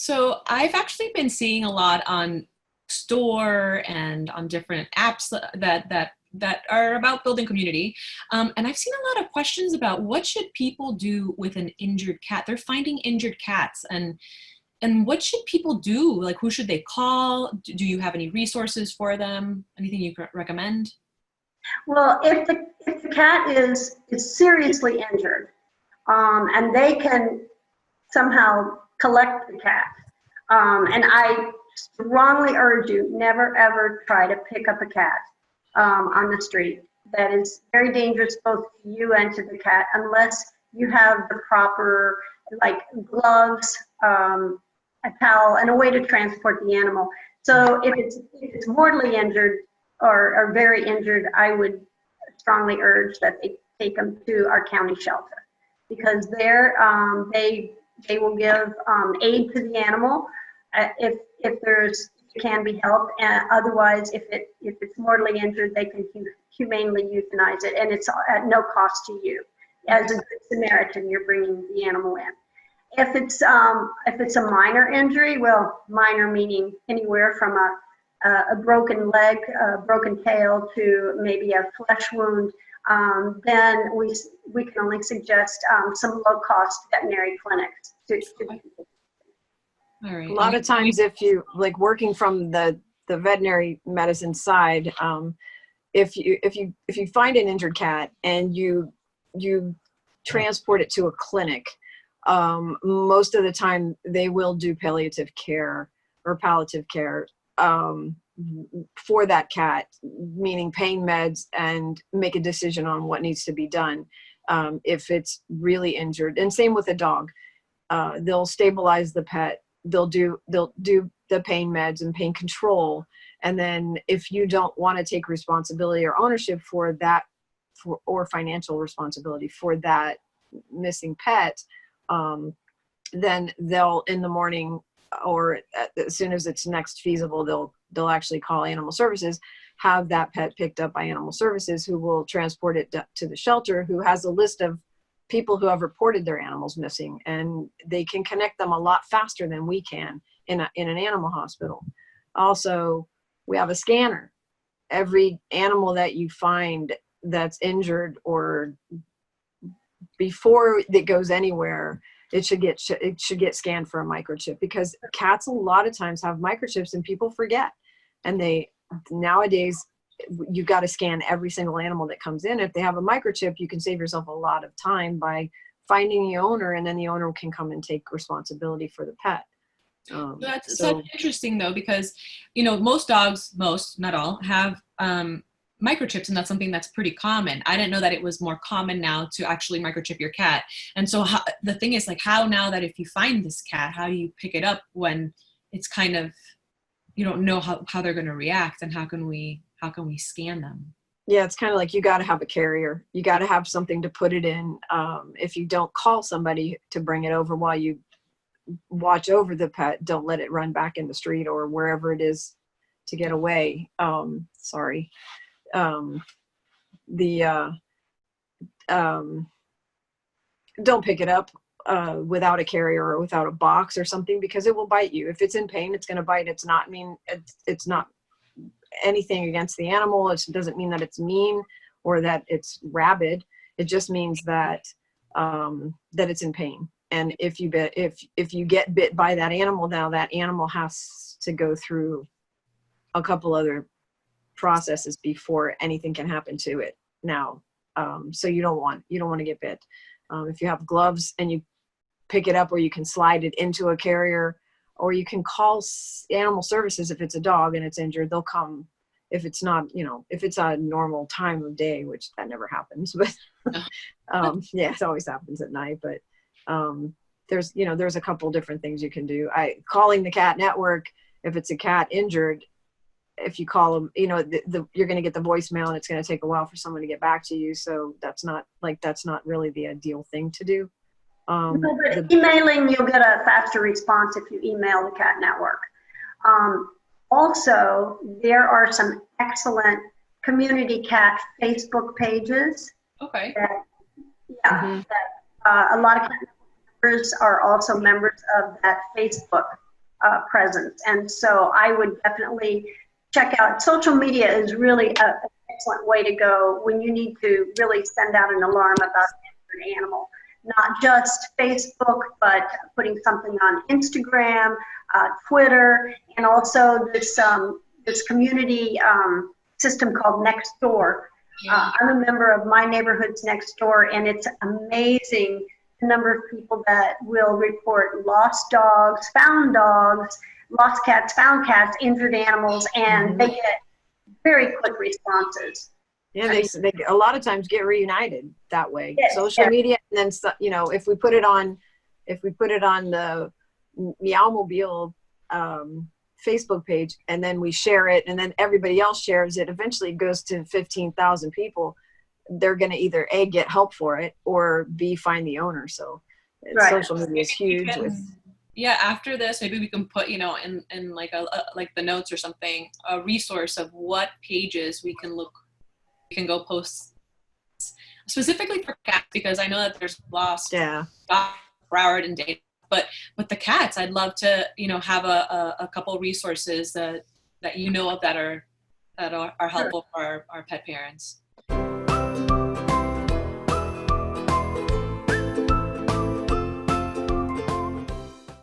So I've actually been seeing a lot on Store and on different apps that are about building community. And I've seen a lot of questions about what should people do with an injured cat. They're finding injured cats, and what should people do? Like, who should they call? Do you have any resources for them? Anything you recommend? Well, if the cat is seriously injured, and they can somehow collect the cat, and I strongly urge you, never ever try to pick up a cat on the street. That is very dangerous both to you and to the cat unless you have the proper, like, gloves, a towel, and a way to transport the animal. So if it's mortally injured or very injured, I would strongly urge that they take them to our county shelter, because there they will give aid to the animal if it can be helped. And otherwise, if it's mortally injured, they can humanely euthanize it, and it's at no cost to you. As a good Samaritan, you're bringing the animal in. If it's a minor injury, well, minor meaning anywhere from a broken leg, a broken tail, to maybe a flesh wound, then we can only suggest some low-cost veterinary clinics. All right. A lot of times, if you like working from the veterinary medicine side, if you find an injured cat and you transport it to a clinic, most of the time they will do palliative care or palliative care for that cat, meaning pain meds, and make a decision on what needs to be done if it's really injured. And same with a dog. They'll stabilize the pet. They'll do the pain meds and pain control. And then if you don't want to take responsibility or ownership for that, or financial responsibility for that missing pet, then they'll, in the morning or as soon as it's next feasible, they'll actually call animal services, have that pet picked up by animal services, who will transport it to the shelter, who has a list of people who have reported their animals missing, and they can connect them a lot faster than we can in an animal hospital. Also, we have a scanner. Every animal that you find that's injured, or before it goes anywhere, it should get scanned for a microchip, because cats a lot of times have microchips and people forget. And nowadays you've got to scan every single animal that comes in. If they have a microchip, you can save yourself a lot of time by finding the owner, and then the owner can come and take responsibility for the pet. That's interesting though, because most dogs, not all, have microchips, and that's something that's pretty common. I didn't know that it was more common now to actually microchip your cat. And so the thing is, like, how now that if you find this cat, how do you pick it up when it's kind of, you don't know how they're going to react, and how can we scan them? Yeah, it's kind of like, you got to have a carrier. You got to have something to put it in. If you don't call somebody to bring it over while you watch over the pet, don't let it run back in the street or wherever it is to get away. Don't pick it up without a carrier or without a box or something, because it will bite you. If it's in pain, it's going to bite. It's not anything against the animal. It doesn't mean that it's mean or that it's rabid. It just means that that it's in pain. And if you get bit by that animal, now that animal has to go through a couple other processes before anything can happen to it now. So you don't want to get bit. If you have gloves and you pick it up, or you can slide it into a carrier, or you can call animal services if it's a dog and it's injured. They'll come. If it's not, if it's a normal time of day, which that never happens, but yeah, it always happens at night. But there's a couple different things you can do. Calling the cat network, if it's a cat injured, if you call them, you're going to get the voicemail, and it's going to take a while for someone to get back to you. So that's not really the ideal thing to do. No, but emailing, you'll get a faster response if you email the cat network. Also, there are some excellent community cat Facebook pages. Okay. That a lot of cat members are also members of that Facebook presence. And so I would definitely check out. Social media is really an excellent way to go when you need to really send out an alarm about an injured animal. Not just Facebook, but putting something on Instagram, Twitter, and also this community system called Nextdoor. I'm a member of My Neighborhoods Nextdoor, and it's amazing the number of people that will report lost dogs, lost cats, found cats, injured animals, and they get very quick responses. Yeah, they a lot of times get reunited that way. Yes, Social yes. media, and then if we put it on the Meowmobile Facebook page, and then we share it, and then everybody else shares it, eventually it goes to 15,000 people. They're going to either A, get help for it, or B, find the owner. So Right. social media is huge. Yeah, after this, maybe we can put, in like like the notes or something, a resource of what pages we can go post specifically for cats, because I know that there's lost Broward and data. But with the cats, I'd love to, have a couple resources that of that are helpful for our pet parents.